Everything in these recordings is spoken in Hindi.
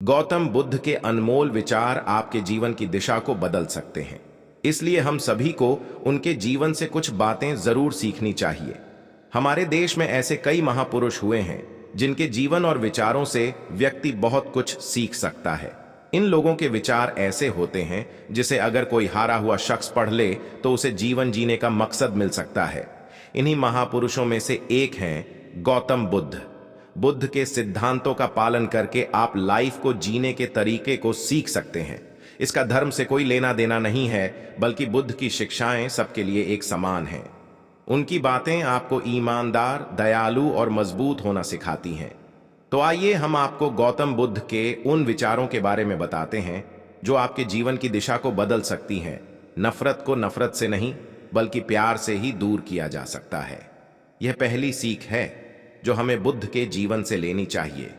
गौतम बुद्ध के अनमोल विचार आपके जीवन की दिशा को बदल सकते हैं। इसलिए हम सभी को उनके जीवन से कुछ बातें जरूर सीखनी चाहिए। हमारे देश में ऐसे कई महापुरुष हुए हैं जिनके जीवन और विचारों से व्यक्ति बहुत कुछ सीख सकता है। इन लोगों के विचार ऐसे होते हैं जिसे अगर कोई हारा हुआ शख्स पढ़ ले तो उसे जीवन जीने का मकसद मिल सकता है। इन्हीं महापुरुषों में से एक हैं गौतम बुद्ध। बुद्ध के सिद्धांतों का पालन करके आप लाइफ को जीने के तरीके को सीख सकते हैं। इसका धर्म से कोई लेना देना नहीं है, बल्कि बुद्ध की शिक्षाएं सबके लिए एक समान हैं। उनकी बातें आपको ईमानदार, दयालु और मजबूत होना सिखाती हैं। तो आइए हम आपको गौतम बुद्ध के उन विचारों के बारे में बताते हैं जो आपके जीवन की दिशा को बदल सकती हैं। नफरत को नफरत से नहीं, बल्कि प्यार से ही दूर किया जा सकता है। यह पहली सीख है जो हमें बुद्ध के जीवन से लेनी चाहिए।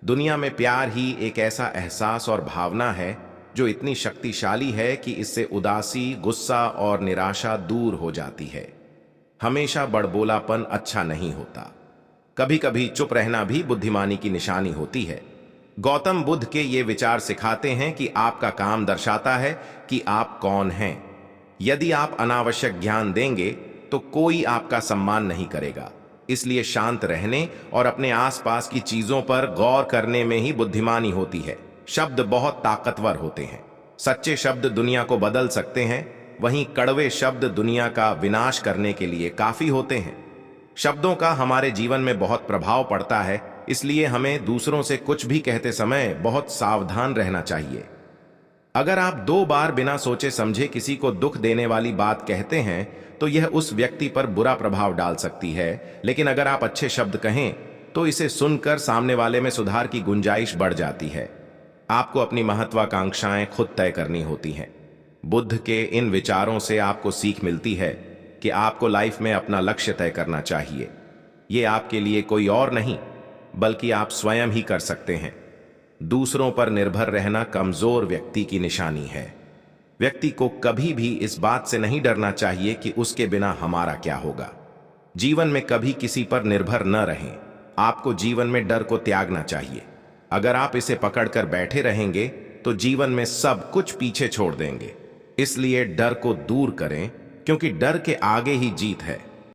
दुनिया में प्यार ही एक ऐसा एहसास और भावना है जो इतनी शक्तिशाली है कि इससे उदासी, गुस्सा और निराशा दूर हो जाती है। हमेशा बड़बोलापन अच्छा नहीं होता। कभी कभी चुप रहना भी बुद्धिमानी की निशानी होती है। गौतम बुद्ध के ये विचार सिखाते हैं कि आपका काम दर्शाता है कि आप कौन हैं। यदि आप अनावश्यक ज्ञान देंगे तो कोई आपका सम्मान नहीं करेगा। इसलिए शांत रहने और अपने आसपास की चीजों पर गौर करने में ही बुद्धिमानी होती है। शब्द बहुत ताकतवर होते हैं। सच्चे शब्द दुनिया को बदल सकते हैं, वहीं कड़वे शब्द दुनिया का विनाश करने के लिए काफी होते हैं। शब्दों का हमारे जीवन में बहुत प्रभाव पड़ता है, इसलिए हमें दूसरों से कुछ भी कहते समय बहुत सावधान रहना चाहिए। अगर आप 2 बार बिना सोचे समझे किसी को दुख देने वाली बात कहते हैं तो यह उस व्यक्ति पर बुरा प्रभाव डाल सकती है, लेकिन अगर आप अच्छे शब्द कहें तो इसे सुनकर सामने वाले में सुधार की गुंजाइश बढ़ जाती है। आपको अपनी महत्वाकांक्षाएं खुद तय करनी होती हैं। बुद्ध के इन विचारों से आपको सीख मिलती है कि आपको लाइफ में अपना लक्ष्य तय करना चाहिए। ये आपके लिए कोई और नहीं, बल्कि आप स्वयं ही कर सकते हैं। दूसरों पर निर्भर रहना कमजोर व्यक्ति की निशानी है। व्यक्ति को कभी भी इस बात से नहीं डरना चाहिए कि उसके बिना हमारा क्या होगा। जीवन में कभी किसी पर निर्भर न रहें। आपको जीवन में डर को त्यागना चाहिए। अगर आप इसे पकड़कर बैठे रहेंगे तो जीवन में सब कुछ पीछे छोड़ देंगे। इसलिए डर को दूर करें, क्योंकि डर के आगे ही जीत है।